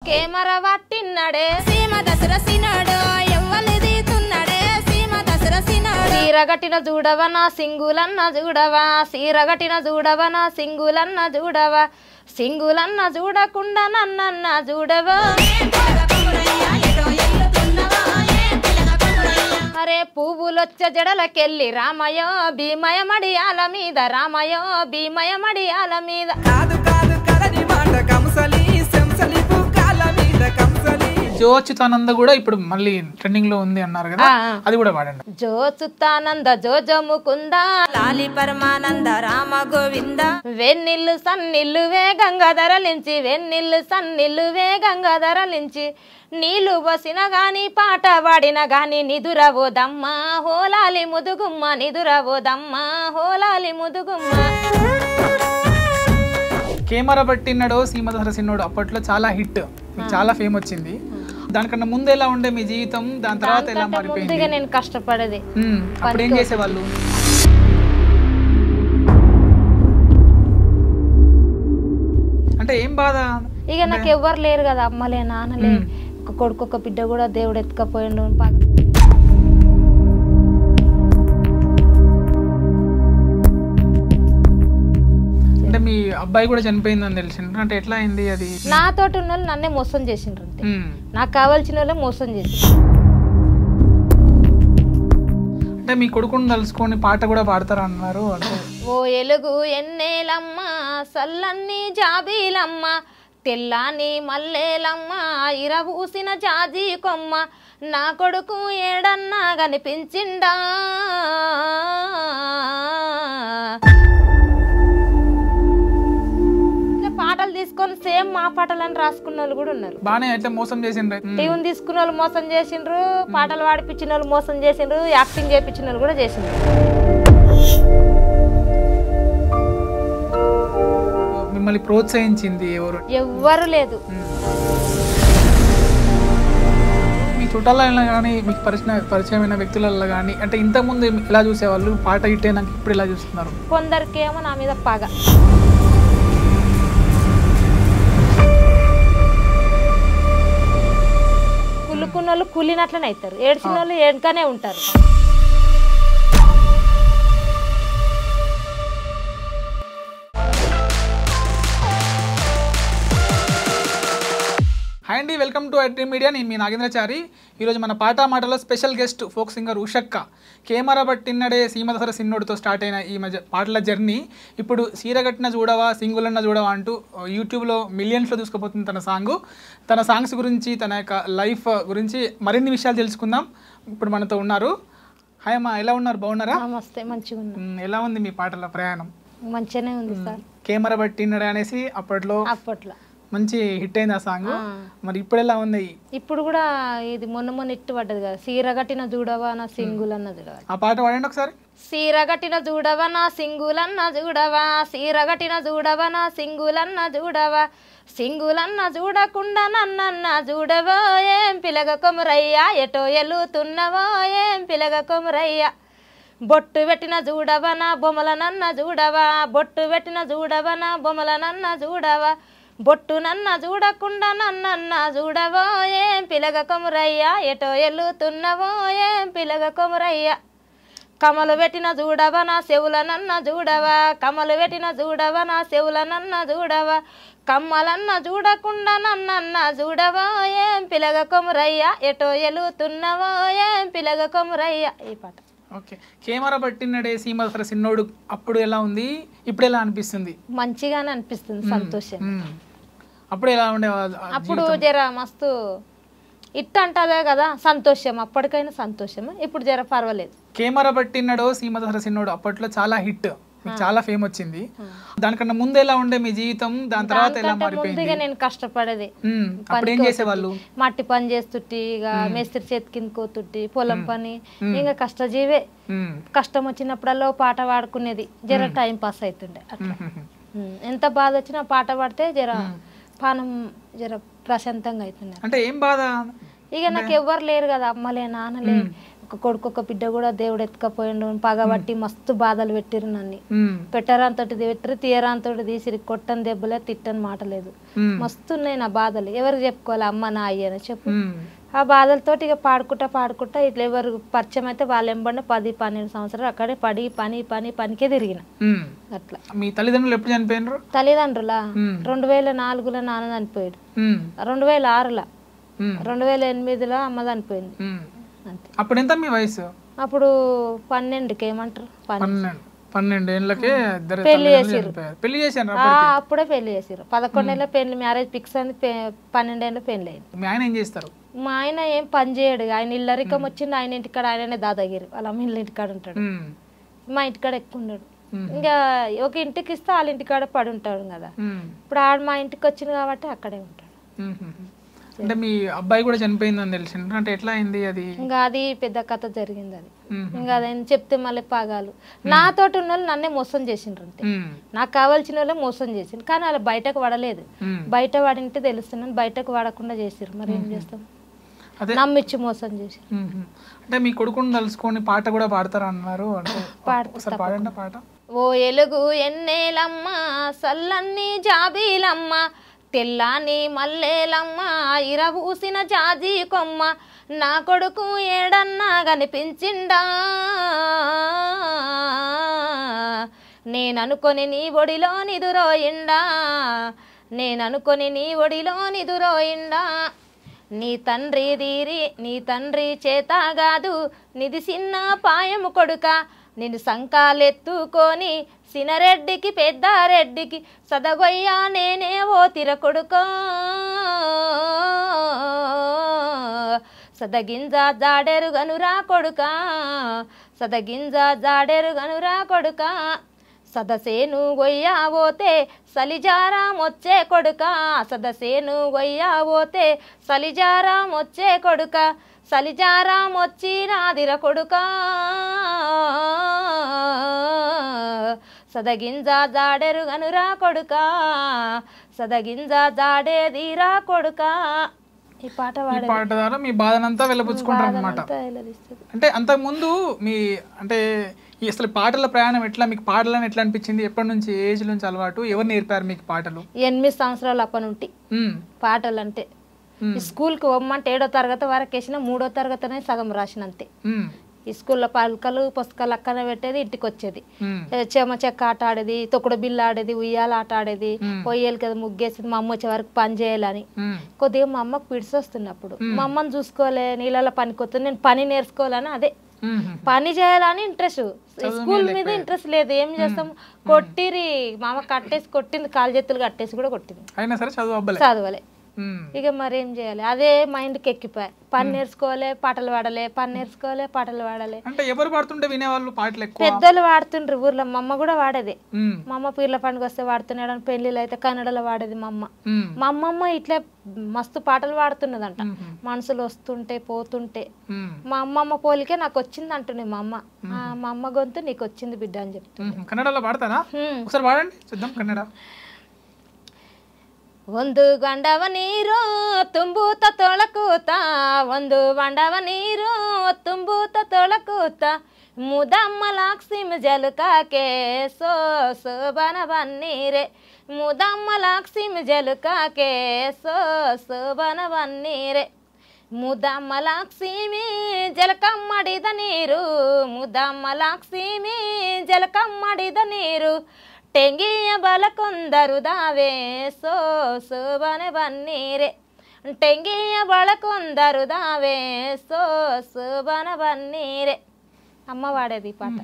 Camera పట్టిన్నడే సీమ దసరసినడు ఎవ్వలిది తున్నడే సీమ దసరసినడు సీరగట్టిన చూడవ నా సింగులన్న చూడవా సీరగట్టిన చూడవ నా సింగులన్న చూడవా సింగులన్న చూడకుండా నన్నన్న చూడవా అరే పువ్వులొచ్చ జడలకెళ్ళి రామయో భీమయ మడియాల మీద రామయో భీమయ మడియాల మీద జోచుతానంద కూడా ఇప్పుడు మళ్ళీ ట్రెండింగ్ లో ఉంది అన్నారు కదా, అది కూడా పాడండి. జోచుతానంద జోజముకుంద లాలి పరమానంద రామ గోవింద వెన్నెల్లు సన్నిల్లు వేగంగా ధరలించి వెన్నెల్లు సన్నిల్లు వేగంగా ధరలించి నీళ్ళు వసిన గాని పాట వాడిన గాని నిదురవోదమ్మా హోలాలి ముదుగుమ్మ నిదురవోదమ్మా హోలాలి ముదుగుమ్మ. కెమెరా పట్టినడో సీమ దసరసిన్నోడు అప్పట్లో చాలా హిట్, చాలా ఫేమ్ వచ్చింది. దానికన్నా ముందు ఎలా ఉండే మీ జీవితం, దాని తర్వాత ఎలా మారిపోయింది? నేను కష్టపడేది. అప్పుడు ఏం చేసేవాళ్ళు? అంటే ఏం బాధ? ఇక నాకు ఎవ్వరు లేరు కదా, అమ్మలే నాన్నలే, ఒక కొడుకు ఒక బిడ్డ కూడా దేవుడు ఎత్తుకపోయిండు. అంటే మీ అబ్బాయి కూడా చనిపోయిందని తెలిసిండ్రు, అంటే ఎట్లా అయింది అది? నాతోటి ఉన్న వాళ్ళు నన్నే మోసం చేసిండ్రు, అంతే. నాకు కావాల్సిన వాళ్ళే మోసం చేసి. అంటే మీ కొడుకుని తలుసుకొని పాట కూడా పాడతారు అన్నారు. అంటే ఓ ఎలుగు ఎన్నేలమ్మ సల్లన్ని జాబీలమ్మ తెల్లాని మల్లేలమ్మ ఇరవూసిన జాజీ కొమ్మ నా కొడుకు ఏడన్నా కనిపించిండా. పాటలు తీసుకొని సేమ్ మా పాటలని రాసుకున్న వాళ్ళు కూడా ఉన్నారు. బానే అయితే మోసం చేసిండ్రు. టీవీని తీసుకున్న వాళ్ళు మోసం చేసిండ్రు, పాటలు పాడిపించిన వాళ్ళు మోసం చేసిండ్రు, యాక్టింగ్ చేయించిన వాళ్ళు కూడా చేసిండ్రు. మిమ్మల్ని ప్రోత్సహించింది ఎవరు? ఎవ్వరు లేదు. మీ చుట్టాలలో కానీ మీకు పరిచయమైన వ్యక్తులలో కానీ అంటే ఇంతకుముందు ఎలా చూసేవాళ్ళు, పాట ఇట్టే నాకు ఇప్పుడు ఎలా చూస్తున్నారు? కొందరికేమో నా మీద పగ. కులుకున్న వాళ్ళు కులినట్లనే అవుతారు, ఏడ్చిన వాళ్ళు ఏడ్గానే ఉంటారు. హాయ్ అండి, వెల్కమ్ టు ఐడ్రీమ్ మీడియా. నేను మీ నాగేంద్రచారి. ఈరోజు మన పాట మాటలో special guest folk singer Ushakka. Camera పట్టిన్నడే సీమ దసరసిన్నోడితో స్టార్ట్ అయిన ఈ మధ్య పాటల జర్నీ ఇప్పుడు సీరగట్టిన చూడవా సింగులన్న చూడవా అంటూ యూట్యూబ్లో మిలియన్స్లో తీసుకుపోతుంది తన సాంగ్స్ గురించి, తన యొక్క లైఫ్ గురించి మరిన్ని విషయాలు తెలుసుకుందాం. ఇప్పుడు మనతో ఉన్నారు. హాయ్ అమ్మా, ఎలా ఉన్నారు? బాగున్నారా? నమస్తే, మంచిగా ఉన్నా. ఎలా ఉంది మీ పాటల ప్రయాణం? మంచిగానే ఉంది సార్. కెమెరా పట్టిన్నడే అనేసి అప్పట్లో మంచి హిట్ అయింది ఆ సాంగ్. మరి ఇప్పుడు ఎలా ఉంది? ఇప్పుడు కూడా ఇది మొన్న ఇట్టు పడ్డది కదా, సీరగట్టిన చూడవా నా సింగులన్న చూడవా. ఆ పాట పాడండి ఒకసారి. సీరగట్టిన చూడవా నా సింగులన్న చూడవా సీరగట్టిన చూడవా నా సింగులన్న చూడవా సింగులన్న చూడకుండా నన్నన్న చూడవో ఏం పిలగ కొమురయ్యా ఎటో ఎలుతున్నవో ఏం పిలగ కొమురయ్యా. బొట్టు పెట్టిన చూడవా నా బొమ్మలనన్న చూడవా బొట్టు పెట్టిన చూడవా నా బొమ్మలనన్న చూడవా బొట్టు నన్న చూడకుండా నన్నన్న చూడవో ఏం పిలగ కొమురయ్యా ఎటో ఎల్లుతున్నవో ఏం పిలగ కొమురయ్యా. కమలు పెట్టిన చూడవా నా చెవులనన్న చూడవా కమలు పెట్టిన చూడవా నా చెవులనన్న చూడవా కమ్మలన్న చూడకుండా నన్నన్న చూడవో ఏం పిలగ కొమురయ్యా ఎటో ఎలుతున్నవో ఏం పిలగ కొమురయ్యా. ఈ పాట. ఓకే, కెమెరా పట్టినడే సీమ దసరసిన్నోడు అప్పుడు ఎలా ఉంది, ఇప్పుడు ఎలా అనిపిస్తుంది? మంచిగానే అనిపిస్తుంది, సంతోషం. అప్పుడు ఎలా ఉండే? అప్పుడు జర మస్తు ఇట్ట అంటదే కదా సంతోషం, అప్పటికైనా సంతోషమే, ఇప్పుడు జర పర్వాలేదు. కెమెరా పట్టినడో సీమ దసరసిన్నోడు అప్పట్లో చాలా హిట్, చాలా ఫేమ్ వచ్చింది. దానికన్నా ముందు ఎలా ఉండే మీ జీవితం, దాని తర్వాత ఎలా మారిపోయింది? నేను కష్టపడేది. అప్పుడు ఏం చేసేవాళ్ళు? మట్టి పని చేస్తుంటే, ఇక మేస్త్రి చేతి కింద కోతుంటే, పొలం పని, ఇంకా కష్టజీవే. కష్టం వచ్చినప్పుడల్లా పాట పాడుకునేది, జర టైం పాస్ అవుతుండే. అట్లా ఎంత బాధ వచ్చినా పాట పాడితే జర పానం జర ప్రశాంతంగా అవుతుంది. అంటే ఏం బాధ? ఇక నాకు ఎవ్వరు లేరు కదా, అమ్మలే నాన్నలే, ఒక కొడుకు ఒక బిడ్డ కూడా దేవుడు ఎత్తుకపోయిండు పగబట్టి మస్తు బాధలు పెట్టిరు నన్ను పెట్టరాంతోటి పెట్టిరు తీయరాంతోటి తీసిరి కొట్టని దెబ్బలే తిట్టని మాట లేదు మస్తు ఉన్నాయి నా బాధలు ఎవరికి చెప్పుకోవాలి అమ్మ నా అయ్యని చెప్పు ఆ బాధలతోటి ఇక పాడుకుంటా ఇట్లా ఎవరు పరిచయం అయితే వాళ్ళు ఎంబడిన 10-12 సంవత్సరాలు అక్కడే పనికే తిరిగిన అట్లా. మీ తల్లిదండ్రులు ఎప్పుడు చనిపోయినారు? తల్లిదండ్రుల 2004లో నాన్న చనిపోయాడు, 2006లో 2008లో అమ్మ చనిపోయింది అంతే. అప్పుడు ఎంత మీ వయసు? అప్పుడు 12కి ఏమంటారు 12 ఏళ్ళకే పెళ్లి చేసిర్రు. పెళ్లి చేశారు అప్పుడే పెళ్లి చేసిర్రు. 11 ఏళ్ళ పెళ్లి మ్యారేజ్ ఫిక్స్ అయింది, 12 ఏళ్ళ పెళ్లి అయింది. మీ ఆయన ఏం చేస్తారు? మా ఆయన ఏం పని చేయడు, ఆయన ఇల్లరికం వచ్చింది, ఆయన ఇంటికాడ ఆయననే దాదాగిరి వాళ్ళ అమ్మ ఇళ్ళ ఇంటికాడ ఉంటాడు, మా ఇంటికాడ ఎక్కువ ఉండడు. ఇంకా ఒక ఇంటికి ఇస్తే వాళ్ళ ఇంటికాడ పడి ఉంటాడు కదా, ఇప్పుడు ఆడ మా ఇంటికి వచ్చింది కాబట్టి అక్కడే ఉంటాడు. అంటే మీ అబ్బాయి కూడా చనిపోయిందని తెలిసింది, అంటే ఎట్లా అయింది అది? ఇంకా అది పెద్ద కథ జరిగింది అది. ఇంకా అదేం చెప్తే మళ్ళీ పాగాలు. నాతోటి ఉన్న వాళ్ళు నన్నే మోసం చేసిండ్రు అంతే, నాకు కావాల్సిన వాళ్ళే మోసం చేసిండ్రు, కానీ అలా బయటకు పడలేదు. బయట పడింటే తెలుస్తున్నాను, బయటకు పడకుండా చేసిర్రు. మరి ఏం చేస్తాం, నమ్మిచ్చి మోసం చేసి. అంటే మీ కొడుకుని తలుసుకొని పాట కూడా పాడతారు అన్నారు, పాడండి పాట. ఓ ఎలుగు ఎన్నేలమ్మ సల్లన్ని జాబీలమ్మ తెల్లాని మల్లేలమ్మ ఇరవూసిన జాజీ కొమ్మ నా కొడుకు ఏడన్నా కనిపించిండా నేననుకొని నీ ఒడిలో నిదురోయిండా నేననుకొని నీ ఒడిలో నిదురోయిండా నీ తండ్రి చేత కాదు నిది చిన్న పాయము కొడుక నిన్ను సంకాలెత్తుకొని సినరెడ్డికి పెద్దారెడ్డికి సదగొయ్యా నేనే ఓ తిరకొడుకో సదగింజ జాడెరుగనురా కొడుక సదగింజ జాడెరుగనురా కొడుక సదసేను గొయ్యావోతే సలిజారామొచ్చే కొడుక సదసేను గొయ్యావోతే సలిజారామొచ్చే కొడుక సలిజారామొచ్చి నాదిర కొడుక సదగింజ జాడెరుగనురా కొడుక సదగింజ జాడేదిరా కొడుక. ఈ పాట ద్వారా మీ బాధనంతా వెళ్ళపుచ్చుకుంటారు అన్నమాట. అంటే అంతకు ముందు మీ అంటే అసలు పాటల ప్రయాణం ఎట్లా, మీకు పాటలను ఎట్లా అనిపించింది, ఎప్పటి నుంచి ఏజ్ నుంచి అలవాటు, ఎవరు నేర్పారు మీకు పాటలు? 8 సంవత్సరాలు అప్పటి నుండి పాటలు అంటే స్కూల్కి పోమ్మంటే 7వ తరగతి వరకు వేసిన, 3వ తరగతినే సగం రాసిన అంతే. ఈ స్కూల్లో పలకలు పుస్తకాలు అక్కనే పెట్టేది, ఇంటికి వచ్చేది, చెమ చెక్క ఆట ఆడేది, తొక్కుడు బిల్ల ఆడేది, ఉయ్యాల ఆట ఆడేది, పొయ్యేలు కదా ముగ్గేసేది. మా అమ్మ వచ్చే వరకు పని చేయాలని కొద్దిగా మా అమ్మకు పిడిసి వస్తున్నప్పుడు మా అమ్మని చూసుకోలే, నీళ్ళలో పనికి వస్తుంది, నేను పని నేర్చుకోవాలని అదే పని చేయాలని ఇంట్రెస్ట్, స్కూల్ మీద ఇంట్రెస్ట్ లేదు. ఏం చేస్తాం, కొట్టిరి మా అమ్మ కొట్టింది, కాలు చేతులు కట్టేసి కూడా కొట్టింది, చదవలే. ఇక మరేం చేయాలి, అదే మైండ్కి ఎక్కిపోయి పని నేర్చుకోవాలి, పాటలు పాడాలి, పని నేర్చుకోవాలి, పాటలు పాడాలి. అంటే ఎవరు పాడుతుంటే వినేవాళ్ళు పాటలు? పెద్దలు వాడుతుండ్రు ఊర్లో, మా అమ్మ కూడా వాడేది. మా అమ్మ పీర్ల పండుగ వస్తే వాడుతున్నాడు, పెళ్లిలో అయితే కన్నడలో వాడేది మా అమ్మ. మా అమ్మమ్మ ఇట్లా మస్తు పాటలు పాడుతున్నదంట, మనుషులు వస్తుంటే పోతుంటే. మా అమ్మమ్మ పోలికే నాకు వచ్చింది అంటుండే మా అమ్మ. మా అమ్మ గొంతు నీకు వచ్చింది బిడ్డ అని చెప్తుంది. కన్నడలో పాడతారా? ఒకసారి పాడండి చూద్దాం కన్నడ. ಒಂದು ಗಂಡವ ನೀರು ತುಂಬೂತ ತೊಳಕೂತ ಒಂದು ಬಂಡವ ನೀರು ತುಂಬೂತ ತೊಳಕೂತ ಮುದಮ್ಮ ಲಾಕ್ಸಿಮ್ ಜಲುಕಾಕೆ ಸೋಬನ ಬನ್ನೀರೆ ಮುದಮ್ಮ ಲಾಕ್ಸಿಮ್ ಜಲುಕಾಕೆ ಸೋಬನ ಬನ್ನೀರೆ ಮುದಮ್ಮ ಲಾಕ್ಸಿಮಿ ಜಲಕಮ್ಮಡಿದ ನೀರು ಮುದಮ್ಮ ಲಾಕ್ಸಿಮಿ ಜಲಕಮ್ಮಡಿದ ನೀರು ಟೆಂಗಿಯ ಬಲಕೊಂದರು ದಾವೆ ಸೋಬನೆ ಬನ್ನೀರೆ ಟೆಂಗಿಯ ಬಲಕೊಂದರು ದಾವೆ సోబన బన్నీరే. అమ్మ వాడేది ఈ పాట.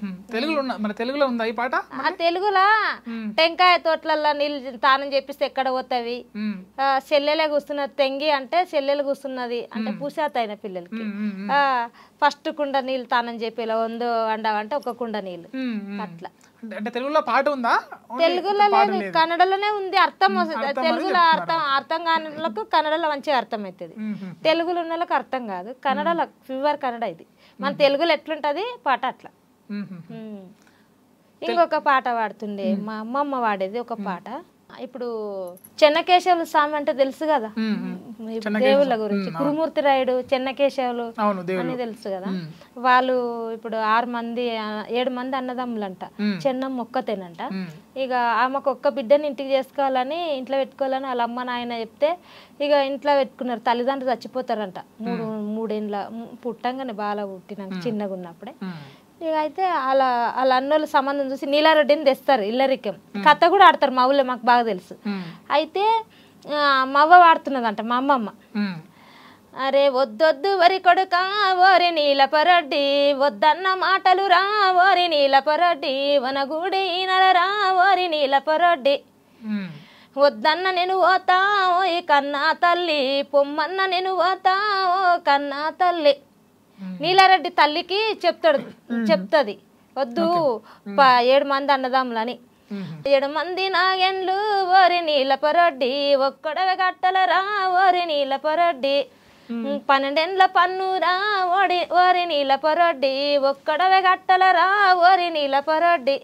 తెలుగులో ఉందా ఈ పాట? తెలుగులా టెంకాయ తోటలలో నీళ్ళు తానం చేపిస్తే ఎక్కడ పోతావి, చెల్లెలే కూస్తున్నది, తెంగి అంటే చెల్లెలు కూస్తున్నది అంటే పూసాత అయిన పిల్లలకి ఫస్ట్ కుండ నీళ్ళు తానం చేపేలా వందో వండవంటే ఒక కుండ నీళ్ళు అట్లా. అంటే తెలుగులో పాట ఉందా? తెలుగులో లేదు, కన్నడలోనే ఉంది. అర్థం తెలుగులో అర్థం కాని వాళ్ళకు కన్నడలో మంచిగా అర్థం అవుతుంది, తెలుగులో ఉన్న వాళ్ళకి అర్థం కాదు. కన్నడలో ప్యూర్ కన్నడ ఇది, మన తెలుగులో ఎట్లుంటది పాట అట్లా. ఇంకొక పాట పాడుతుండే మా అమ్మమ్మ వాడేది ఒక పాట. ఇప్పుడు చెన్నకేశవుల స్వామి అంటే తెలుసు కదా, దేవుళ్ళ గురించి కురుమూర్తి రాయుడు, చెన్నకేశవులు అని తెలుసు కదా. వాళ్ళు ఇప్పుడు 7 మంది అన్నదమ్ములంట. చెన్నమ్మ ఒక్కతేనంట. ఇక ఆమెకు ఒక్క బిడ్డని ఇంటికి చేసుకోవాలని, ఇంట్లో పెట్టుకోవాలని వాళ్ళ అమ్మ నాయన చెప్తే ఇక ఇంట్లో పెట్టుకున్నారు. తల్లిదండ్రులు చచ్చిపోతారంట 3 ఏళ్ళ పుట్టంగానే, బాగా పుట్టినాక చిన్నగా ఉన్నప్పుడే. ఇక అయితే వాళ్ళ అన్నోళ్ళు సంబంధం చూసి నీలారెడ్డిని తెస్తారు ఇల్లరికం. కథ కూడా ఆడతారు మా ఊళ్ళో, మాకు బాగా తెలుసు. అయితే మవ్వ వాడుతున్నదంట మా అమ్మమ్మ. అరే వద్దొద్దు వరి కొడుక ఓరి నీలపరడ్డి, వద్దన్న మాటలు రా ఓరి నీలపరడ్డి, వనగూడి నలరా ఓరి నీలపరడ్డి, వద్దన్న నేను పోతా ఓ కన్నా తల్లి, పొమ్మన్న నేను పోతా ఓ కన్నా తల్లి. నీలారెడ్డి తల్లికి చెప్తది వద్దు 7 మంది అన్నదమ్ములని. 7 మంది నాగెండ్లు ఓరి నీలపరడ్డి, ఒక్కడవ గట్టలరా ఓరి నీలపరడ్డి, 12 ఏండ్ల పన్నురా ఓరి నీలపరడ్డి, ఒక్కడవ గట్టలరా ఓరి నీలపరడ్డి,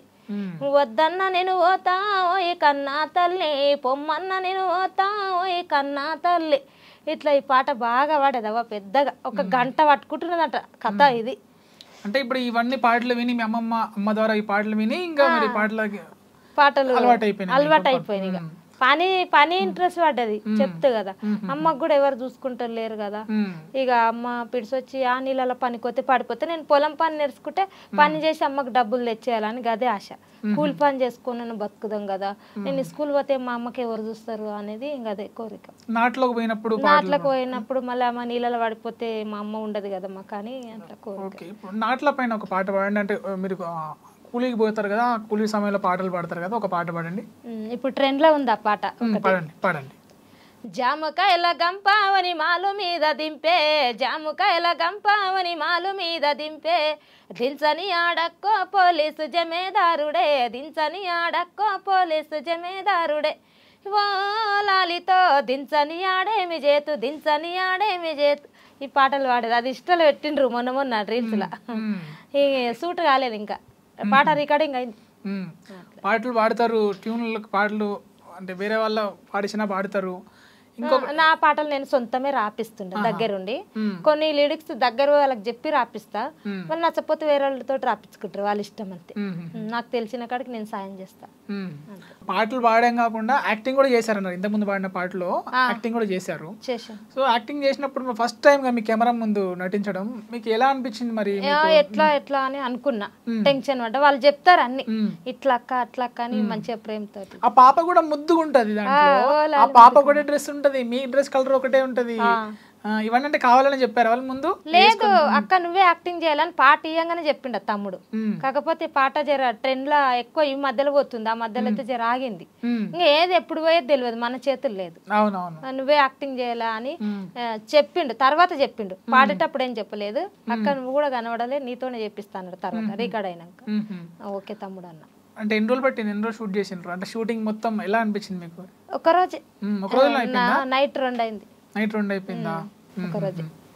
వద్దన్న నేను పోతా ఓయ్ కన్నా తల్లి, పొమ్మన్న నేను పోతా ఓయ్ కన్నా తల్లి. ఇట్లా ఈ పాట బాగా పాడేదవ్వ, పెద్దగా 1 గంట పట్టుకుంటున్నదట కథ ఇది. అంటే ఇప్పుడు ఇవన్నీ పాటలు విని మీ అమ్మ ద్వారా ఈ పాటలు విని ఇంకా మరి పాటలు అలవాటు అయిపోయినాయి. పని ఇంట్రెస్ట్ పడ్డది చెప్తే కదా. అమ్మకు కూడా ఎవరు చూసుకుంటారు లేరు కదా. ఇక అమ్మ పిడిసొచ్చి ఆ నీళ్ళలో పనికొతే పడిపోతే నేను పొలం పని నేర్చుకుంటే పని చేసి అమ్మకు డబ్బులు తెచ్చేయాలని గదే ఆశ. కూలి పని చేసుకుని బతుకుదాం కదా, నేను స్కూల్ పోతే మా అమ్మకి ఎవరు చూస్తారు అనేది అదే కోరిక. నాట్లోకి పోయినప్పుడు మళ్ళీ అమ్మ నీళ్ళలో పడిపోతే మా అమ్మ ఉండదు కదా మాకు అని అట్లా కోరిక. నాట్ల పైన ఒక పాట పాడండి. అంటే మీరు కూలీకి పోతారు కదా, కూలీ సమయంలో పాటలు పాడతారు కదా, ఒక పాట పాడండి. ఇప్పుడు ట్రెండ్ లో ఉంది ఆ పాట. పాడండి. జామకాయల గంపావని మాలు మీద దింపే, జామకాయల గంపావని మాలు మీద దింపే, దించని ఆడక్కో పోలీసు జమేదారుడే, దించని ఆడక్కో పోలీసు జమేదారుడే, ఓ లాలితో దించని ఆడేమి చేతు, దించని ఆడేమి చేతు. ఈ పాటలు పాడేది అది ఇష్టాలు పెట్టిండ్రు మొన్న రీల్స్ లా. ఈ సూట్ కాలేదు ఇంకా, పాట రికార్డింగ్ అయింది. పాటలు పాడతారు, ట్యూన్లకు పాటలు అంటే వేరే వాళ్ళ పాడిచినా పాడతారు. నా పాటలు నేను సొంతమే రాపిస్తుండే దగ్గరుండి. కొన్ని లిరిక్స్ దగ్గర వాళ్ళకి చెప్పి రాపిస్తా, వాళ్ళు నచ్చపోతే వేరే వాళ్ళతో రాపించుకుంటారు, వాళ్ళ ఇష్టం అంతే. నాకు తెలిసిన కాడికి నేను సాయం చేస్తా. పాటలు పాడడం కాకుండా యాక్టింగ్ కూడా చేశారన్నారు. ఇంతకు ముందు పాడిన పాటలో యాక్టింగ్ కూడా చేశారు. సో యాక్టింగ్ చేసినప్పుడు ఫస్ట్ టైం గా మీ కెమెరా ముందు నటించడం మీకు ఎలా అనిపించింది? మరి ఎట్లా అని అనుకున్నా, టెన్షన్ పడ్డా. వాళ్ళు చెప్తారు అన్ని ఇట్లా అక్క అట్లా అక్క అని మంచిగా ప్రేమతో. ఆ పాప కూడా ముద్దుగా ఉంటది, ఆ పాప కూడా డ్రెస్ ఉంటది, మీ డ్రెస్ కలర్ ఒకటే ఉంటది. ఇవన్నీ అంటే కావాలని చెప్పారు వాళ్ళు ముందు? లేదు అక్క నువ్వే యాక్టింగ్ చేయాలని పాట ఇయ్యంగానే చెప్పిండ తమ్ముడు. కాకపోతే పాట జర ట్రెండ్ లా ఎక్కువ ఈ మధ్యలో పోతుంది, ఆ మధ్యలో అయితే జర ఆగింది. ఇంకా ఏది ఎప్పుడు పోయేది తెలియదు, మన చేతులు లేదు. నువ్వే యాక్టింగ్ చేయాలా అని చెప్పిండు, తర్వాత చెప్పిండు. పాడేటప్పుడు ఏం చెప్పలేదు, అక్క నువ్వు కూడా కనబడలే నీతోనే చెప్పిస్తాను తర్వాత రికార్డ్ అయినాక. ఓకే తమ్ముడు అన్న. అంటే ఎన్ని రోజులు పట్టింది, ఎన్ని రోజులు షూట్ చేసిండ్రు? అంటే షూటింగ్ మొత్తం ఎలా అనిపించింది మీకు? ఒక రోజు నైట్ 2 అయింది. నైట్ 2 అయిపోయిందా?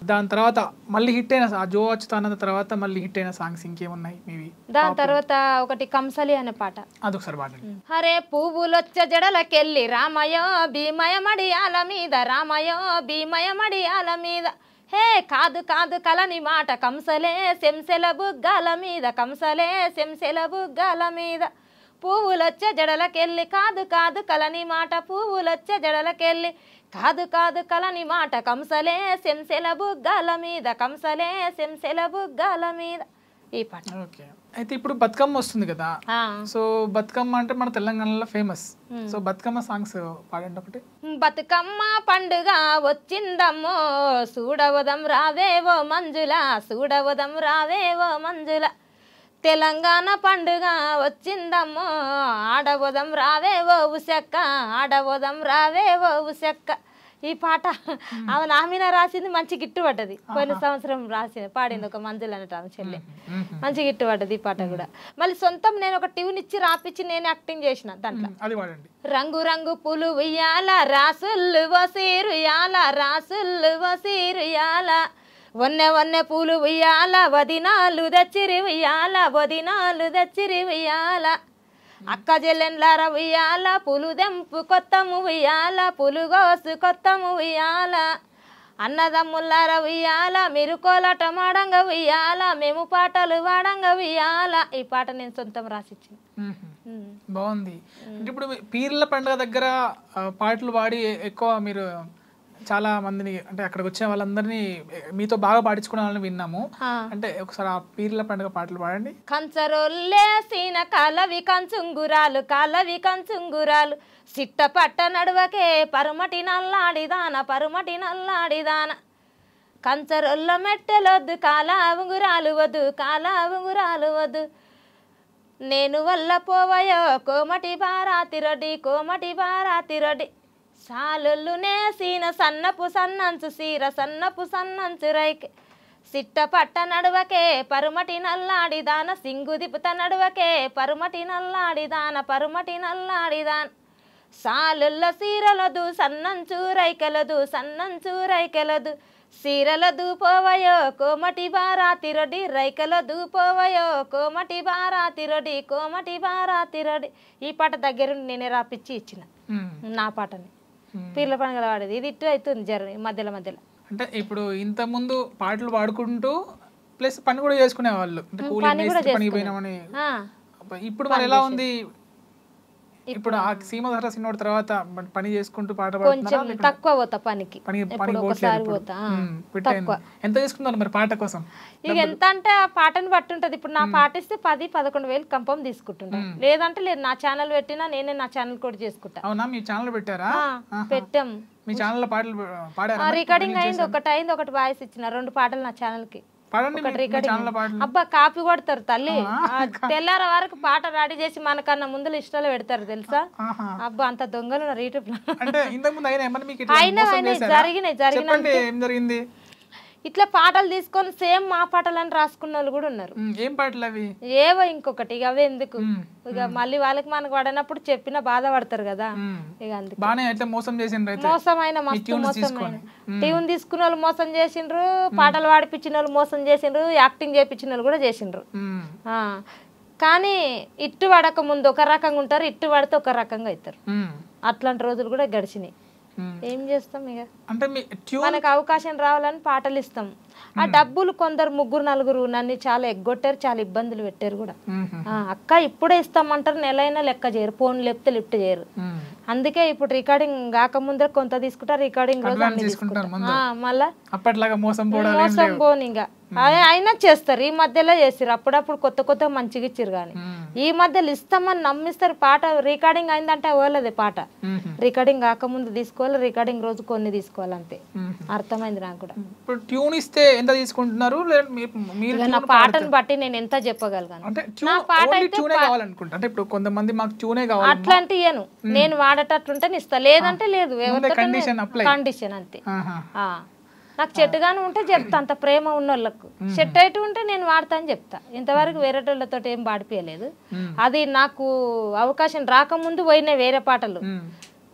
దాని తర్వాత మళ్ళీ హిట్ అయిన జో అచ్యుతానంద తర్వాత మళ్ళీ హిట్ అయిన సాంగ్స్ ఇంకేమున్నాయి మీవి? దాని తర్వాత ఒకటి కంసలి అనే పాట, అదొకసారి పాడండి. హరే పువ్వులొచ్చ జడలకెళ్ళి రామయో భీమయమడియాల మీద, రామయో భీమయమడియాల మీద, హే కాదు కాదు కలని మాట కంసలే శంసెల బుగ్గాల మీద, కంసలే శంసెల బుగ్గాల మీద, పువ్వులొచ్చే జడలకెళ్ళి కాదు కాదు కలని మాట, పువ్వులొచ్చే జడలకెళ్ళి కాదు కాదు కలని మాట, కంసలే శంసెల బుగ్గాల మీద, కంసలే శంసెల బుగ్గాల మీద. ఈ పాట. అయితే ఇప్పుడు బతుకమ్మ వస్తుంది కదా, సో బతుకమ్మ అంటే మన తెలంగాణలో ఫేమస్. సో బతుకమ్మ సాంగ్స్ పాడండి ఒకటి. బతుకమ్మ పండుగ వచ్చిందమ్మో చూడవదం రావేవో మంజుల, చూడవదం రావేవో మంజుల, తెలంగాణ పండుగ వచ్చిందమ్మో ఆడవదం రావేవో ఉసెక్క, ఆడవదం రావేవో ఉసెక్క. ఈ పాట ఆమె నా మీద రాసింది, మంచి గిట్టు పడ్డది. పోయిన సంవత్సరం రాసింది, పాడింది ఒక మంజులు అన్నట్టు ఆమె చెల్లి, మంచి గిట్టు పడ్డది ఈ పాట కూడా. మళ్ళీ సొంతం నేను ఒక ట్యూన్ ఇచ్చి రాపిచ్చి నేను యాక్టింగ్ చేసిన దాంట్లో. రంగు రంగు పూలు ఉయ్యాల రాసుళ్ళు వసీరుయాల, రాసుళ్ళు వసీరుయాల, వన్నె వన్నె పూలు ఉయ్యాల, వదినాలు దచ్చిరి ఉయ్యాల, వదినాలు దచ్చిరి ఉయ్యాల, అక్క చెల్లెన్లార ఉయ్యాల పులు దెంపు కొత్తము ఉయ్యాల పులుగోసు కొత్తము ఉయ్యాల అన్నదమ్ములార ఉయ్యాల మీరు కోలాట మాడంగా ఉయ్యాల మేము పాటలు వాడంగా ఉయ్యాల. ఈ పాట నేను సొంతం రాసిచ్చింది. బాగుంది. అంటే ఇప్పుడు పీర్ల పండుగ దగ్గర పాటలు పాడి ఎక్కువ మీరు చాలా మందిని అంటే అక్కడికి వచ్చే వాళ్ళందరినీ మీతో బాగా పాడించుకునే వాళ్ళని విన్నాము. అంటే ఒకసారి ఆ పీర్ల పండుగ పాటలు పాడండి. కంచరొల్లేసిన కాలవి కంచుంగురాలు కాలవి కంచుంగురాలు సిట్ట పట్ట నడువకే పరుమటి నల్లాడిదాన పరుమటి నల్లాడిదాన కంచరొల్ల మెట్టెలొద్దు కాల ఉంగురాలు వద్దు కాల ఉంగురాలు వద్దు నేను వల్ల పోవయో కోమటి బారాతిరొడి కోమటి బారాతిరొడి సాలుళ్ళు నేసిన సన్నపు సన్నంచు సీర సన్నపు సన్నంచు రైకే సిట్ట పట్ట నడువకే పరుమటి నల్లాడిదాన సింగు దిపుత నడువకే పరుమటి నల్లాడిదాన పరుమటి నల్లాడిదాన సాలుళ్ళ సీరలదు సన్నంచు రైకెలదు సన్నంచు రైకెలదు సీరల దూపోవయో కోమటి బారాతిరొడి రైకల దూపోవయో కోమటి బారాతిరొడి కోమటి బారాతిరొడి. ఈ పాట దగ్గర నేనే రాపిచ్చి ఇచ్చిన నా పాటని పీర్ల పండుగ వాడేది. ఇది ఇటు అవుతుంది జర్నీ మధ్యలో మధ్యలో. అంటే ఇప్పుడు ఇంత ముందు పాటలు పాడుకుంటూ ప్లస్ పని కూడా చేసుకునే వాళ్ళు పని పోయినామని. ఇప్పుడు మరి ఎలా ఉంది? ఇప్పుడు ఆ సీమధర సినిమా తర్వాత పని చేసుకుంటూ పాట కొంచెం తక్కువ పోతా పనికి ఒకసారి పోతా తక్కువ. ఎంత తీసుకున్నారు మరి పాట కోసం? ఇక ఎంత అంటే ఆ పాటను బట్టి ఉంటది. ఇప్పుడు నా పాట ఇస్తే 10-11 వేలు కంపం తీసుకుంటుంటా. లేదంటే లేదు నా ఛానల్ పెట్టినా నేనే నా ఛానల్ కూడా చేసుకుంటా. అవునా? మీ ఛానల్ పెట్టారా? పెట్టాం. మీ ఛానల్ పాటలు పాడారా? రికార్డింగ్ అయింది, ఒకటి వాయిస్ ఇచ్చిన 2 పాటలు నా ఛానల్ కి. అబ్బా కాపీ కొడతారు తల్లి. తెల్లార వరకు పాట రెడీ చేసి మనకన్నా ముందు లిస్టులో పెడతారు తెలుసా? అబ్బా అంత దొంగలు యూట్యూబ్ లో. జరిగినాయి. ఇట్లా పాటలు తీసుకొని సేమ్ మా పాటలని రాసుకున్న వాళ్ళు కూడా ఉన్నారు. ఏం పాటలు అవి? ఏవో ఇంకొకటి ఇక అవే ఎందుకు ఇక మళ్ళీ వాళ్ళకి మనకు పడినప్పుడు చెప్పినా బాధపడతారు కదా. ఇక అందుకే మోసమైన మస్తు మోసమైన ట్యూన్ తీసుకున్న వాళ్ళు మోసం చేసిండ్రు, పాటలు పాడిపించిన వాళ్ళు మోసం చేసిండ్రు, యాక్టింగ్ చేయించిన వాళ్ళు కూడా చేసిండ్రు. కానీ ఇట్టు పడక ముందు ఒక రకంగా ఉంటారు, ఇట్టు పడితే ఒక రకంగా అవుతారు. అట్లాంటి రోజులు కూడా గడిచినాయి. ఏం చేస్తాం ఇక అంటే మనకు అవకాశం రావాలని పాటలు ఇస్తాం. ఆ డబ్బులు కొందరు 3-4 నన్ను చాలా ఎగ్గొట్టారు, చాలా ఇబ్బందులు పెట్టారు కూడా. అక్క ఇప్పుడే ఇస్తామంటారు, నెలైనా లెక్క చేయరు, ఫోన్ లేపితే లిఫ్ట్ చేయరు. అందుకే ఇప్పుడు రికార్డింగ్ కాకముందే కొంత తీసుకుంటారు, రికార్డింగ్ రోజు అన్ని తీసుకుంటారు. మళ్ళా మోసం పోని ఇంకా అయినా చేస్తారు. ఈ మధ్యలో చేస్తారు, అప్పుడప్పుడు కొత్త మంచిగా ఇచ్చారు. కానీ ఈ మధ్యలో ఇస్తామని నమ్మిస్తారు. పాట రికార్డింగ్ అయిందంటే అవ్వలేదే పాట. రికార్డింగ్ కాకముందు తీసుకోవాలి, రికార్డింగ్ రోజు కొన్ని తీసుకోవాలి, అంతే. అర్థమైంది నాకు కూడా. ట్యూన్ ఇస్తే ఎంత తీసుకుంటున్నారు? నా పాటను బట్టి నేను ఎంత చెప్పగలను. నా పాట అంటే ఇప్పుడు కొంతమంది మాకు ట్యూనే కావాలి అట్లాంటి ఇయ్యను, నేను వాడేటట్టుంటే ఇస్తా, లేదంటే లేదు. కండిషన్ అంతే. నాకు చెట్టుగానే ఉంటే చెప్తా, అంత ప్రేమ ఉన్న వాళ్ళకు. చెట్టు అయితే ఉంటే నేను వాడతా అని చెప్తా. ఇంతవరకు వేరే వాళ్ళతో ఏం పాడిపోయలేదు. అది నాకు అవకాశం రాకముందు పోయినాయి వేరే పాటలు.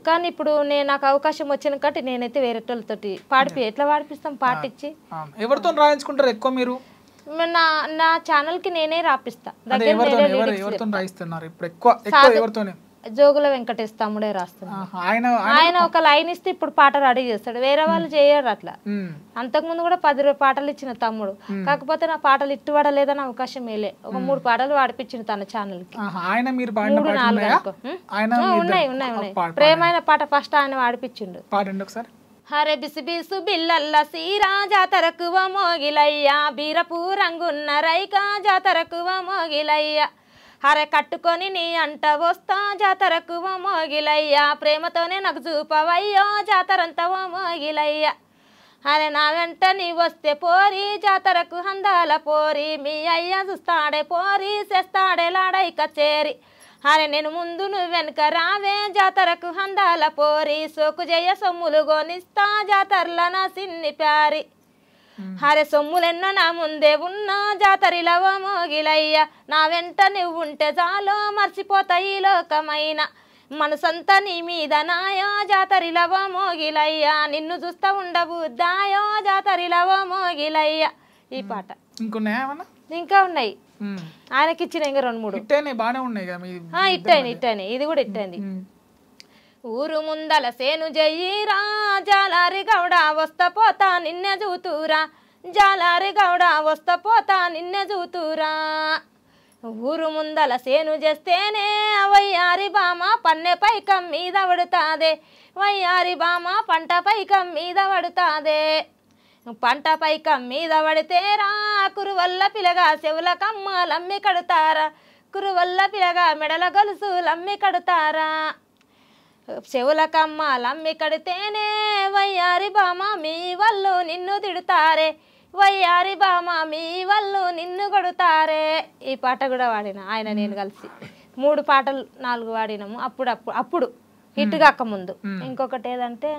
కానీ ఇప్పుడు నాకు అవకాశం వచ్చిన కాబట్టి నేనైతే వేరే వాళ్ళతోటి ఎట్లా పాడిపిస్తాం పాటించి. ఎవరితో రాయించుకుంటారు ఎక్కువ మీరు? నా ఛానల్ కి నేనే రాపిస్తా. జోగుల వెంకటేష్ తమ్ముడే రాస్తున్నాడు. ఆయన ఒక లైన్ ఇస్తే ఇప్పుడు పాట రెడీ చేస్తాడు, వేరే వాళ్ళు చేయరు అట్లా. అంతకుముందు కూడా 10 పాటలు ఇచ్చిన తమ్ముడు, కాకపోతే నా పాటలు ఇట్టు పడలేదని అవకాశం వేలే. ఒక 3 పాటలు పాడిపించిన తన ఛానల్ కి. 3-4 ఉన్నాయి. ప్రేమైన పాట ఫస్ట్ ఆయన పాడిపించిండు. హరే బిసు బిసు బిల్లల్ల సీరా జాతరకువ మోగిలయ్యా బీరపు రంగున్న రైకా జాతరకువ మోగిలయ్యా హరే కట్టుకొని నీ అంట వస్తా జాతరకువ మోగిలయ్యా ప్రేమతోనే నాకు చూపవయ్యో జాతరంతా మోగిలయ్యా హరే నా వెంట నీ వస్తే పోరి జాతరకు హందాల పోరి మీ అయ్య చూస్తాడే పోరి చేస్తాడే లాడై కచేరి హరే నేను ముందు నువ్వు వెనుక రావే జాతరకు హందాల పోరి సోకు జయ సొమ్ములు గోనిస్తా జాతరల నా సిన్ని ప్యారి హరే సొమ్ములెన్నో నా ముందే ఉన్నా జాతరిలో మోగిలయ్యా నా వెంట నువ్వు ఉంటే చాలో మర్చిపోతా ఈ లోకమైన మనసంతా నీ మీద నాయో జాతరిలో మోగిలయ్యా నిన్ను చూస్తా ఉండబుద్దాయో జాతరిలో మోగిలయ్యా. ఈ పాట ఇంకున్నాయా? ఇంకా ఉన్నాయి ఆయనకి ఇచ్చిన ఇంకా 2-3 ఇట్టనే బానే ఉన్నాయి కదా మీ ఇట్టని ఇది కూడా ఇట్టండి. ఊరు ముందల సేను జయ్యిరా జాలారి గౌడ వస్త పోతా నిన్నే చూతురా జాలారి గౌడ వస్త పోతా నిన్నే చూతురా ఊరు ముందల సేను చేస్తేనే వయ్యారి బామ పన్నె పైకం మీద పడుతాదే వయ్యారి బామ పంట పైకం మీద పడుతాదే పంట పైకం మీద పడితేరా కురువల్ల పిలగా చెవుల కమ్మలమ్మి కడుతారా కురువల్ల పిలగా మెడల గొలుసులమ్మి కడుతారా చెవుల కమ్మలమ్మి కడితేనే వయ్యారి బామ మీ వాళ్ళు నిన్ను తిడుతారే వయ్యారి బామ మీ వాళ్ళు నిన్ను కొడుతారే. ఈ పాట కూడా వాడిన ఆయన నేను కలిసి 3 పాటలు 4 వాడినాము అప్పుడు హిట్ కాక ముందు. ఇంకొకటి ఏదంటే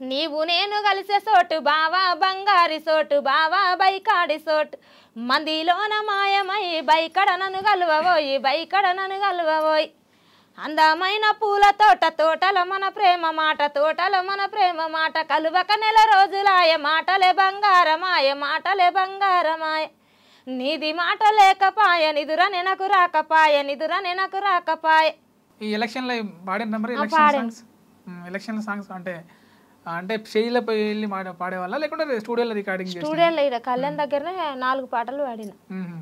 నీవు నేను కలిసే సోటు బావా బంగారి సోటు బావా బైకాడి సోటు మందిలోన మాయమై బైకడ నన్ను గలువబోయి బైకడ నన్ను గలువబోయి అందమైన పూల తోటల మన ప్రేమ మాట తోటల మన ప్రేమ మాట కలువక నెల రోజులాయ మాటలే బంగారమాయ నీది మాట లేకపాయ నిదుర నెనకు రాకపాయ ఈ ఎలక్షన్ లో పాడిన మరి ఎలక్షన్ సాంగ్స్ అంటే స్టేజ్లపై వెళ్ళి పాడేవాళ్ళ లేకుంటే స్టూడియోలో రికార్డింగ్ స్టూడియోలో కళ్యాణ్ దగ్గరనే 4 పాటలు పాడిన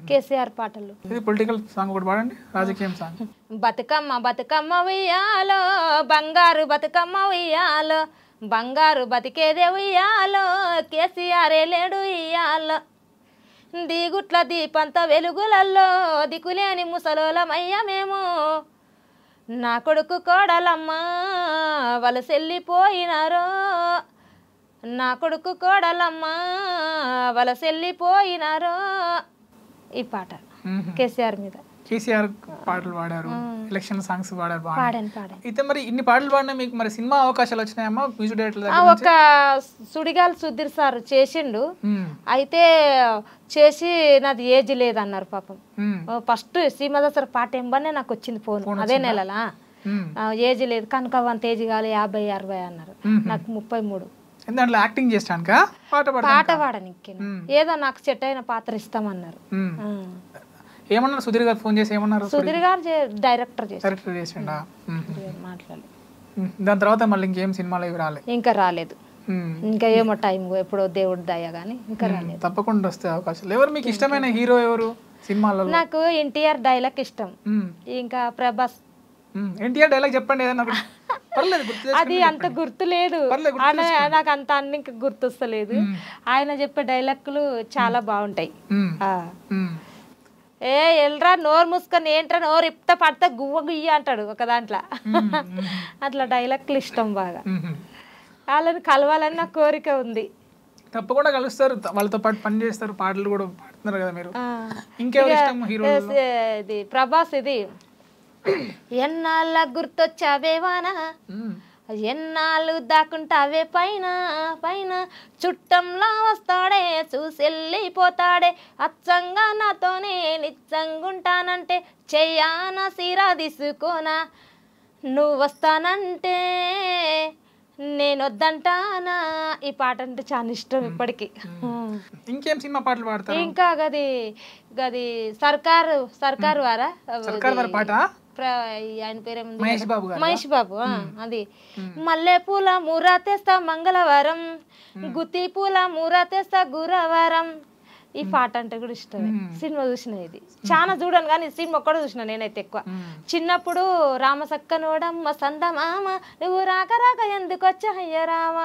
కేసీఆర్ పాటలు. ఇది పొలిటికల్ సాంగ్ కూడా పాడండి రాజకీయం సాంగ్. బతుకమ్మ ఉయ్యాలో బంగారు బతుకమ్మ ఉయ్యాలో బంగారు బతికేదే ఉయ్యాలో కేసీఆరే లేడు ఇయ్యాలో దిగుట్ల దీపంత వెలుగులల్లో దిక్కులేని ముసలోలమయ్యమేమో నా కొడుకు కోడలమ్మ వలసెల్లిపోయినారో నా కొడుకు కోడలమ్మ వలసెల్లిపోయినారో. ఈ పాట కేసీఆర్ మీద కేసీఆర్ పాటలు పాడారు ఎలక్షన్ సాంగ్స్ పాడారు అయితే మరి ఇన్ని పాటలు పాడినా మీకు మరి సినిమా అవకాశాలు వచ్చినాయమ్మా మ్యూజిక్ డైరెక్టర్? ఒక సుడిగాలి సుధీర్ సార్ చేసిండు అయితే చేసి నాది ఏజ్ లేదన్నారు పాపం. ఫస్ట్ సీమదసర పాట ఎంబనే నాకు వచ్చింది ఫోన్ అదే నెలలా ఏజ్ లేదు కనుక వంత ఏజ్ కాలే 50-60 అన్నారు నాకు 33. యాక్టింగ్ చేస్తాను పాట పాడనికి ఏదో నాకు సెట్ అయిన పాత్ర ఇస్తామన్నారు. ఏమన్నారు సుధీర్ గారు ఫోన్ చేసి ఏమన్నారు? సుధీర్ గారు డైరెక్టర్ చేసిండా మాట్లాడి దాని తర్వాత మళ్ళీ ఇంకేం సినిమాలు ఇంకా రాలేదు ఇంకా ఏమో టైం ఎప్పుడో దేవుడు దయ గానీ ఇంకా రాలేదు. తప్పకుండా వస్తే అవకాశాలు. ఎవరు మీకు ఇష్టమైన హీరో ఎవరు సినిమాలలో? నాకు ఎన్టీఆర్ డైలాగ్ ఇష్టం ఇంకా ప్రభాస్. ఎన్టీఆర్ డైలాగ్ చెప్పండి ఏదైనా. అది అంత గుర్తు లేదు నాకు అంత అన్ని గుర్తొస్తలేదు. ఆయన చెప్పే డైలాగులు చాలా బాగుంటాయి. ఎల్రా నోరు మూసుకొని ఏంట్రా నోరు ఇప్త పడితే గువ్వ గుయ్య అంటాడు ఒక దాంట్లో. అట్లా డైలాగులు ఇష్టం బాగా. వాళ్ళని కలవాలని నా కోరిక ఉంది. తప్పకుండా కలుస్తారు వాళ్ళతో పాటు పని చేస్తారు పాటలు కూడా పాడుతున్నారు కదా మీరు. ఇంకెవరు ఇష్టం హీరో? ఇది ప్రభాస్. ఇది ఎన్నాళ్ళ గుర్తొచ్చావేవానా ఎన్నాళ్ళు దాక్కుంటావే పైన పైన చుట్టంలో వస్తాడే చూసెళ్ళిపోతాడే అచ్చంగా నాతోనే నిచ్చంగుంటానంటే చెయ్యాన సీరా తీసుకోనా నువ్వు వస్తానంటే నేను వద్దంటానా. ఈ పాట అంటే చాలా ఇష్టం ఇప్పటికి. ఇంకేం సినిమా పాటలు పాడతారు? ఇంకా గది సర్కారు వారా పాట ఆయన పేరేముంది మహేష్ బాబు. అది మల్లె పూల మూర తెస్తా మంగళవారం గుత్తి పూల మూర తెస్తా గురువారం. ఈ పాట అంటే కూడా ఇష్టమే. సినిమా చూసిన ఇది చాలా చూడను కానీ సినిమా ఒక్కడ చూసిన నేనైతే ఎక్కువ. చిన్నప్పుడు రామసక్కనోడమ్మ సందమామ నువ్వు రాక రాక ఎందుకు వచ్చా అయ్య రామ.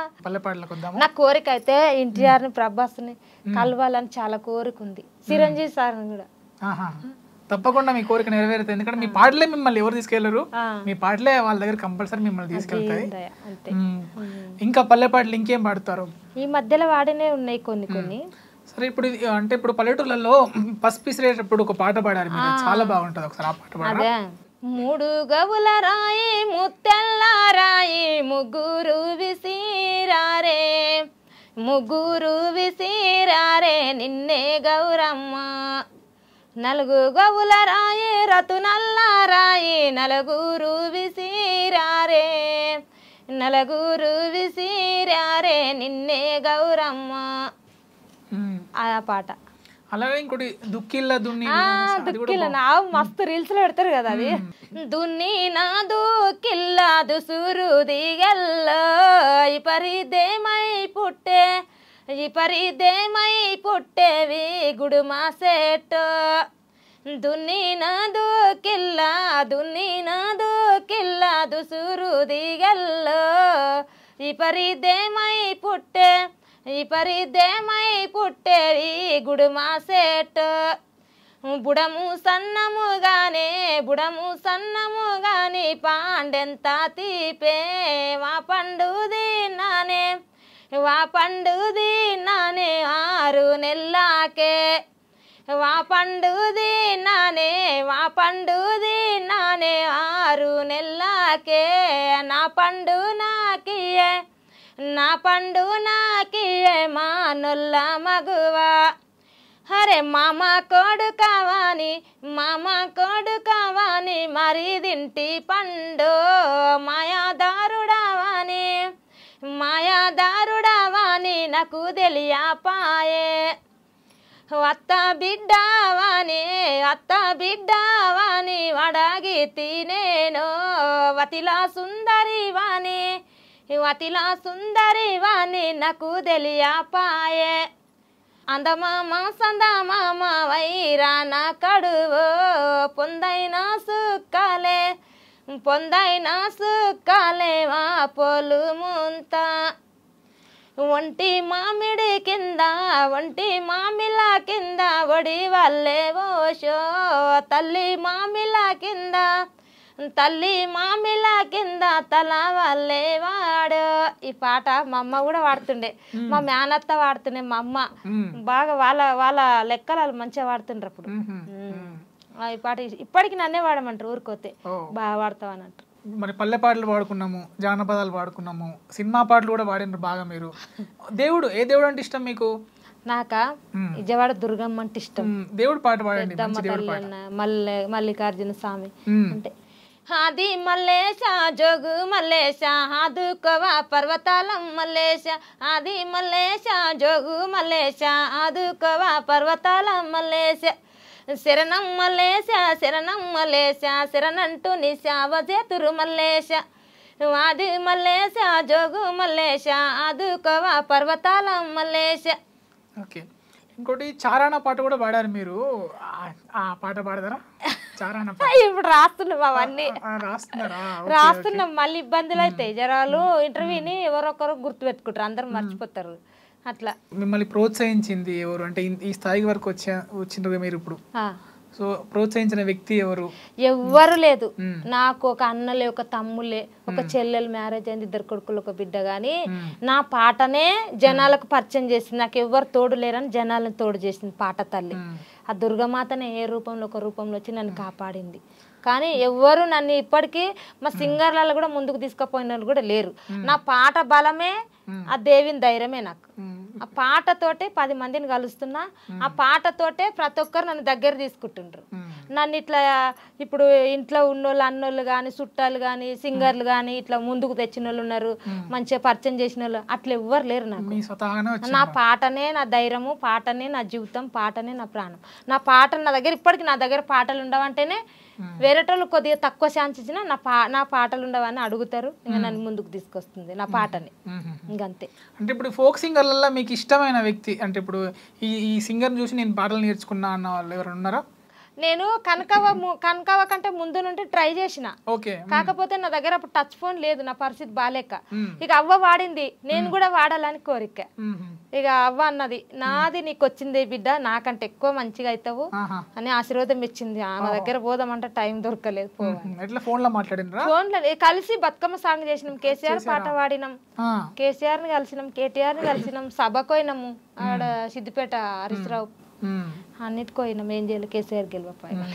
నా కోరిక అయితే ఎన్టీఆర్ ని ప్రభాస్ ని కలవాలని చాలా కోరిక ఉంది. చిరంజీవి సార్ కూడా. తప్పకుండా మీ కోరిక నెరవేరుతుంది. ఎందుకంటే మీ పాటలే మిమ్మల్ని ఎవరు తీసుకెళ్లరు, మీ పాటలే వాళ్ళ దగ్గర కంపల్సరీ మిమ్మల్ని తీసుకెళ్తాయి. ఇంకా పల్లె పాటలు ఇంకేం పాడతారు? ఈ మధ్యలో వాడినే ఉన్నాయి కొన్ని. సరే ఇప్పుడు పల్లెటూళ్ళలో పసిపిసిరేటప్పుడు ఒక పాట పాడారు మీరు, చాలా బాగుంటది, ఒకసారి ఆ పాట పాడారు. 3 గవుల రాయి ముత్తెల్ల రాయి ముగ్గురు విసిరారే నిన్నే గౌరమ్మ 4 గవుల రాయి రతు నల్ల రాయి నలుగురు విసిరారే నిన్నే గౌరమ్మ. ఆ పాట అలాగే ఇంకోటి దుక్కిల్ల దున్ని దుక్కిల్ల నావు మస్తు రీల్స్ లో పెడతారు కదా అది. దున్ని నా దుక్కిల్ల దుసురు దిగల్లో ఈ పరిదేమై పుట్టే ఈ పరిదేమై పుట్టేవి గుడుమా సెట్. దున్నిన దుక్కిల్ల దుసురు దిగల్లో ఈ పరిదేమై పుట్టేవి గుడుమా సెట్. బుడము సన్నము గాని పాండెంత తీపే వా పండు దిన్నానే 6 నెల్లాకే వా పండు దిన్నానే 6 నెల్లాకే నా పండు నాకియే మా నొల్ల మగువా. హరే మామ కొడు కావాని మరి దింటి పండు మాయాదారుడావాని నాకు తెలియపాయే. అత్త బిడ్డావాని వడగి తినేనో వతిలా సుందరివాని నాకు తెలియపాయే. అందమామ సందమామ వైరాన కడువో పొందైన సుక్కలే వా పొలు ముంత. ఒంటి మామిల కింద ఒడి వల్లే ఓషో తల్లి మామిల కింద తల వల్లే వాడు. ఈ పాట మా అమ్మ కూడా వాడుతుండే, మా మేనత్త వాడుతుండే, మా అమ్మ బాగా వాళ్ళ లెక్కలు మంచిగా వాడుతుండ్రు అప్పుడు. ఈ పాట ఇప్పటికి నన్నే వాడమంటారు ఊరికోతే బాగా వాడతావు అని అంటారు. మరి పల్లె పాటలు పాడుకున్నాము, జానపదాలు పాడుకున్నాము, సినిమా పాటలు కూడా పాడినారు బాగా మీరు. దేవుడు ఏ దేవుడు అంటే ఇష్టం మీకు? నాకా విజయవాడ దుర్గమ్మ అంటే ఇష్టం. దేవుడు పాట పాడండి. మల్లికార్జున స్వామి అంటే ఆది మల్లేశ జోగు మల్లేశ ఆదుకోవా పర్వతాలం మల్లేశ. ఆది మల్లేశ జోగు మల్లేశ ఆదుకోవా పర్వతాలం మల్లేశ. శరణం మల్లేశ శరణంటూ నీ సేవ చేతురు మల్లేశ. ఆది మల్లేశ జోగు మల్లేశ ఆదుకోవా పర్వతాలం మల్లేశ. ఓకే, ఇంకోటి చారాణ పాట కూడా పాడారు మీరు. ఆ పాట పాడతారా? చారాణ ఇప్పుడు రాస్తున్నాం అవన్నీ రాస్తున్నాం. మళ్ళీ ఇబ్బందులు అవుతాయి. జరాలు ఇంటర్వ్యూని ఎవరొకరు గుర్తు పెట్టుకుంటారు, అందరు మర్చిపోతారు. అట్లా మిమ్మల్ని ప్రోత్సహించింది ఎవరు? అంటే ఈ స్థాయి వరకు వచ్చిండ్రు మీరు ఇప్పుడు. సో ప్రోత్సహించిన వ్యక్తి ఎవరు? ఎవ్వరు లేదు. నాకు ఒక అన్నలే, ఒక తమ్ములే, ఒక చెల్లెలు మ్యారేజ్ అయింది, 2 కొడుకులు, ఒక బిడ్డ. గాని నా పాటనే జనాలకు పరిచయం చేసింది. నాకు ఎవ్వరు తోడు లేరని జనాలను తోడు చేసింది పాట తల్లి. ఆ దుర్గమాతనే ఏ రూపంలో ఒక రూపంలో వచ్చి నన్ను కాపాడింది. కానీ ఎవ్వరు నన్ను ఇప్పటికీ మా సింగర్లలో కూడా ముందుకు తీసుకుపోయిన వాళ్ళు కూడా లేరు. నా పాట బలమే, ఆ దేవిని ధైర్యమే నాకు. ఆ పాటతోటే 10 మందిని కలుస్తున్నా. ఆ పాటతోటే ప్రతి ఒక్కరు నన్ను దగ్గర తీసుకుంటుండ్రు. నన్ను ఇట్లా ఇప్పుడు ఇంట్లో ఉన్నోళ్ళు, అన్నోళ్ళు కానీ, చుట్టాలు కానీ, సింగర్లు కానీ ఇట్లా ముందుకు తెచ్చిన వాళ్ళు ఉన్నారు, మంచిగా పరిచయం చేసిన వాళ్ళు. అట్లా ఎవ్వరు లేరు నాకు. నా పాటనే నా ధైర్యము, పాటనే నా జీవితం, పాటనే నా ప్రాణం. నా పాట నా దగ్గర ఇప్పటికి నా దగ్గర పాటలు ఉండవంటేనే వేరేటోళ్ళు కొద్దిగా తక్కువ ఛాన్స్ ఇచ్చినా నా పాటలు ఉండవని అడుగుతారు. ఇంకా నన్ను ముందుకు తీసుకొస్తుంది నా పాటని. ఇంకంతే. అంటే ఇప్పుడు ఫోక్ సింగర్లలో మీకు ఇష్టమైన వ్యక్తి అంటే ఇప్పుడు ఈ సింగర్ చూసి నేను పాటలు నేర్చుకున్నా అన్న వాళ్ళు ఎవరైనా ఉన్నారా? నేను కనకవ కంటే ముందు నుండి ట్రై చేసిన. కాకపోతే నా దగ్గర అప్పుడు టచ్ ఫోన్ లేదు, నా పరిస్థితి బాలేక. ఇక అవ్వ వాడింది, నేను కూడా వాడాలని కోరిక. ఇక అవ్వ అన్నది, నాది నీకు వచ్చింది బిడ్డ, నాకంటే ఎక్కువ మంచిగా అవుతావు అని ఆశీర్వాదం ఇచ్చింది. ఆమె దగ్గర పోదామంటే టైం దొరకలేదు. ఫోన్లో కలిసి బతుకమ్మ సాంగ్ చేసినాం, కేసీఆర్ పాట వాడినాం, కేసీఆర్ ని కలిసినాం, కేటీఆర్ ని కలిసినాం, సభకు పోయినాము ఆడ సిద్దిపేట హరీశ్రావు. అన్నిటికీ పోయినాం, ఏం చేయాలి, కేసీఆర్ గెలవపోయినా.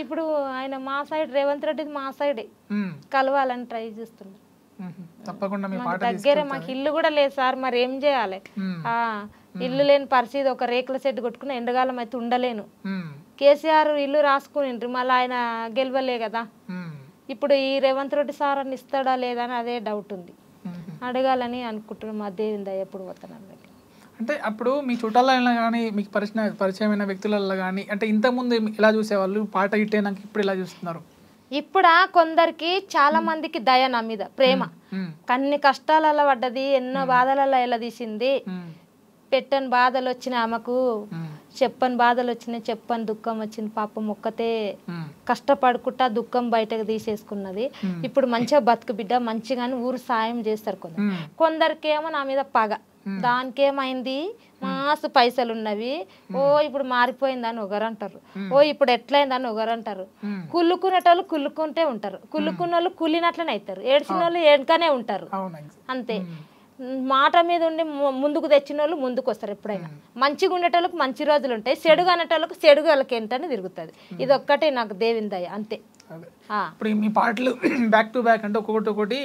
ఇప్పుడు ఆయన మా సైడ్, రేవంత్ రెడ్డి మా సైడే కలవాలని ట్రై చేస్తున్నారు. దగ్గరే మాకు ఇల్లు కూడా లేదు సార్, మరి ఏం చేయాలి? ఇల్లు లేని పరిస్థితి. ఒక రేకుల సెట్ కొట్టుకున్న ఎండగాలం అయితే ఉండలేను. కేసీఆర్ ఇల్లు రాసుకుని మళ్ళీ ఆయన గెలవలే కదా. ఇప్పుడు ఈ రేవంత్ రెడ్డి సార్ అని ఇస్తాడా లేదా అని అదే డౌట్ ఉంది. అడగాలని అనుకుంటున్నాం. మా దేవుని దయ ఎప్పుడు పోతాను. అంటే అప్పుడు మీ చుట్టాలలో కానీ మీకు పరిచయమైన వ్యక్తులలో కానీ అంటే ఇంతకుముందు ఎలా చూసేవాళ్ళు పాట ఇట్టేనాక ఇప్పుడు ఎలా చూస్తున్నారు? ఇప్పుడు కొందరికి చాలా మందికి దయ నా మీద ప్రేమ, కన్ని కష్టాలలో పడ్డది, ఎన్నో బాధలలో ఎలా తీసింది, పెట్టని బాధలు వచ్చిన ఆమెకు, చెప్పని బాధలు వచ్చినాయి, చెప్పని దుఃఖం వచ్చింది, పాపం ఒక్కతే కష్టపడుకుంటా దుఃఖం బయటకు తీసేసుకున్నది. ఇప్పుడు మంచిగా బతుకు బిడ్డ మంచిగాని ఊరు సాయం చేస్తారు కొందరికేమో నా మీద పగ, దానికేమైంది మాసు పైసలు ఉన్నవి, ఓ ఇప్పుడు మారిపోయిందని ఒకరంటారు, ఓ ఇప్పుడు ఎట్లయిందని ఒకరంటారు. కుళ్ళుకునేటోళ్ళు కుళ్ళుకుంటే ఉంటారు, కుళ్ళుకున్న వాళ్ళు కుళ్ళినట్లనే అవుతారు, ఏడ్చిన వాళ్ళు ఏడుకనే ఉంటారు. అంతే, మాట మీద ఉండి ముందుకు తెచ్చిన వాళ్ళు ముందుకు వస్తారు. ఎప్పుడైనా మంచిగా ఉండేటోళ్ళకి మంచి రోజులు ఉంటాయి, చెడుగా అనేటోళ్ళకి చెడుగా వాళ్ళకి ఏంటని తిరుగుతుంది. ఇది ఒక్కటే నాకు దేవుని దయ అంతే. ఇప్పుడు మీ పాటలు బ్యాక్ టు బ్యాక్ అంటే ఒక్కొక్కటి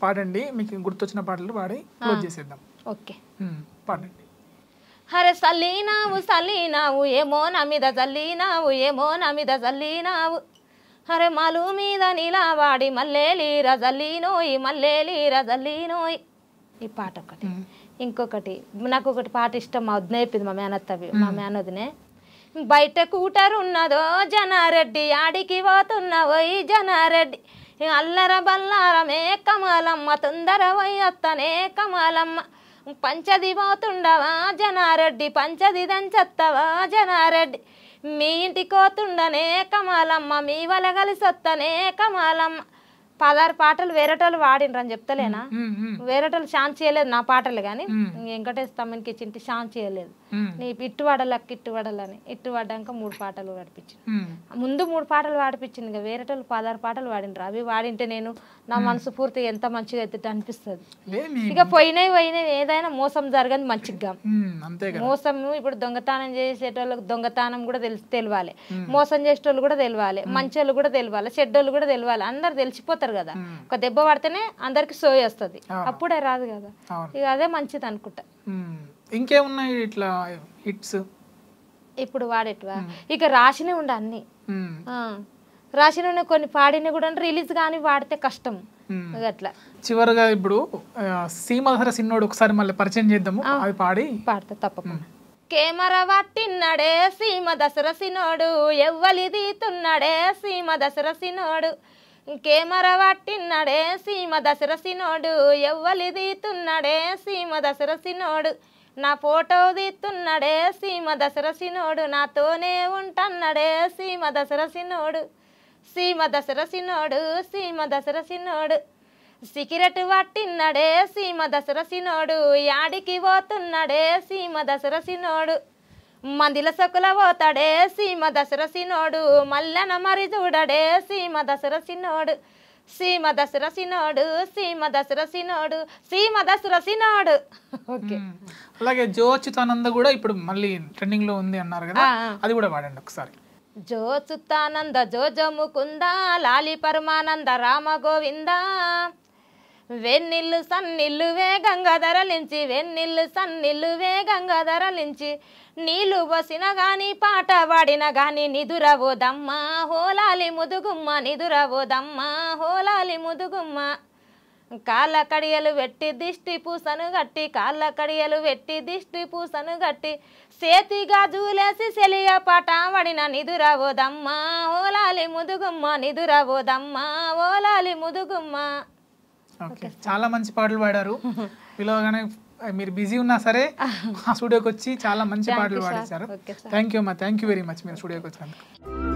పాడండి, మీకు గుర్తొచ్చిన పాటలు పాడి క్లోజ్ చేసేద్దాం. ఓకే పాడండి. హరే సల్లీనావు సల్లీనావు ఏమో నా మీద చల్లీనావు, ఏమో నా మీద చల్లీనావు, హరే మలు మీద నీలావాడి మల్లేలీరా జల్లీనోయి, మల్లేలీరా జల్లీనోయి. ఈ పాట ఒకటి. ఇంకొకటి నాకు ఒకటి పాట ఇష్టం, మా వదిన చెప్పింది, మా మేనత్తవి, మా మేనదినే. బయట కూటరు ఉన్నదో జనారెడ్డి, ఆడికి పోతున్నావో ఈ జనారెడ్డి, అల్లర బల్లారమే కమలమ్మ, తొందర వయ్యత్తనే కమలమ్మ, పంచది పోతుండవా జనారెడ్డి, పంచది దంచత్తవా జనారెడ్డి, మీ ఇంటికి పోతుండనే కమలమ్మ, మీ వల కలిసి వస్తనే కమలమ్మ. 16 పాటలు వేరేటోళ్ళు వాడినరు అని చెప్తలేనా, వేరేటోళ్ళు ఛాన్స్ చేయలేదు నా పాటలు, కానీ వెంకటేశ్వర తమ్మునికి చింటి ఛాన్స్ చేయలేదు. నీ ఇట్టు వడలకి ఇట్టు వడలని, ఇట్టు పడ్డాక 3 పాటలు పాడిపించింది, ముందు 3 పాటలు పాడిపించింది. ఇంకా వేరేటోళ్ళు 16 పాటలు వాడినరు. అవి వాడింటే నేను నా మనసు పూర్తిగా ఎంత మంచిగా అయితే అనిపిస్తుంది. ఇక పోయినవి ఏదైనా మోసం జరగదు మంచిగా, మోసం ఇప్పుడు దొంగతనం చేసేటోళ్ళకి దొంగతనం కూడా తెలియాలి, మోసం చేసేటోళ్ళు కూడా తెలియాలి, మంచోళ్ళు కూడా తెలియాలి, చెడ్డోళ్ళు కూడా తెలియాలి, అందరు తెలిసిపోతారు కదా. ఒక దెబ్బ పడితేనే అందరికి సోయి వస్తుంది, అప్పుడే రాదు కదా. ఇక అదే మంచిది అనుకుంటా. ఇంకేమున్నాయి ఇట్లా హిట్స్ ఇప్పుడు వాడేటివా? ఇక రాసినే ఉండ అన్ని రాసిన కొన్ని పాడిన కూడా రిలీజ్ కానీ వాడితే కష్టం అట్లా. చివరిగా ఇప్పుడు సీమధర సిన్నోడు ఒకసారి మళ్ళీ పరిచయం చేద్దాము, అవి పాడతా తప్పకుండా. కెమెరా పట్టిన్నాడే సీమ దసరా సినోడు, ఎవ్వలి తీతున్నాడే సీమ దసరా సినోడు, కెమెరా పట్టిన్నాడే సీమ దసరా సినోడు, ఎవ్వలి తీతున్నాడే సీమ దసరా సినోడు, నా ఫోటో తీస్తున్నాడే సీమ దసరా సినోడు, నాతోనే ఉంటన్నాడే సీమ దసరా సినోడు, సీమ దసరా సినోడు, సీమ దసరా సినోడు, సిగరెట్ పట్టిన్నాడే సీమ దసరా సినోడు, యాడికి పోతున్నాడే సీమ దసరా సినోడు, మందిల సకుల పోతాడే సీమ దసరా సినోడు, మల్లన మరి చూడడే సీమ దసరా సినోడు, సీమ దసరా సినోడు, సీమ దసరా సినోడు, సీమ దసరా సినోడు. ఓకే. అలాగే జో అచ్యుతానంద కూడా ఇప్పుడు మళ్ళీ ట్రెండింగ్ లో ఉంది అన్నారు కదా, అది కూడా వాడండి ఒకసారి. జో అచ్యుతానంద జో జో ముకుంద, లాలి పరమానంద రామ గోవింద, వెన్నెల్లు సన్నిల్లు వేగంగా ధరలించి, వెన్నెల్లు సన్నిల్లు వేగంగా ధరలించి, నీళ్ళు పోసిన గాని పాట వాడిన గాని నిదురవోదమ్మా హోలాలి ముదుగుమ్మ, నిదురవోదమ్మా హోలాలి ముదుగుమ్మ, కాళ్ళ కడియలు పెట్టి దిష్టి పూసను గట్టి, కాళ్ళ కడియలు పెట్టి దిష్టి పూసను గట్టి, సేతిగా జూలేసి సెలియ పాట వాడిన నిదురవోదమ్మా హోలాలి ముదుగుమ్మ, నిదురవోదమ్మా హోలాలి ముదుగుమ్మ. చాలా మంచి పాటలు పాడారు. పిలవగానే మీరు బిజీ ఉన్నా సరే ఆ స్టూడియోకి వచ్చి చాలా మంచి పాటలు పాడేశారు. థ్యాంక్ యూ అమ్మా, థ్యాంక్ యూ వెరీ మచ్ మీరు స్టూడియోకి వచ్చినందుకు.